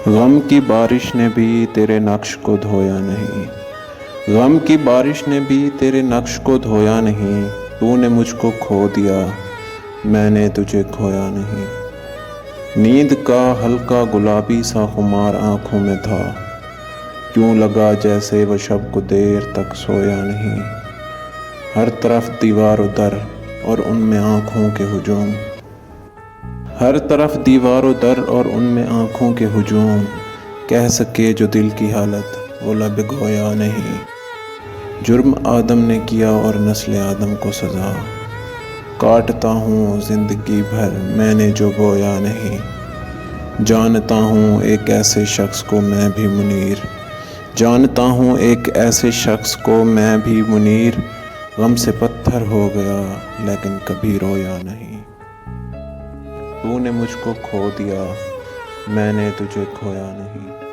غم کی بارش نے بھی تیرے نقش کو دھویا نہیں، غم کی بارش نے بھی تیرے نقش کو دھویا نہیں، تو نے مجھ کو کھو دیا، میں نے تجھے کھویا نہیں۔ نیند کا ہلکا گلابی سا خمار آنکھوں میں تھا، کیوں لگا جیسے وہ شب کو دیر تک سویا نہیں۔ ہر طرف دیوار و در اور ان میں آنکھوں کے ہجوم، ہر طرف دیوار و در اور ان میں آنکھوں کے ہجوم، کہہ سکے جو دل کی حالت وہ لب گویا نہیں۔ جرم آدم نے کیا اور نسل آدم کو سزا، کاٹتا ہوں زندگی بھر میں نے جو بویا نہیں۔ جانتا ہوں ایک ایسے شخص کو میں بھی منیر، جانتا ہوں ایک ایسے شخص کو میں بھی منیر، غم سے پتھر ہو گیا لیکن کبھی رویا نہیں۔ تو نے مجھ کو کھو دیا، میں نے تجھے کھویا نہیں۔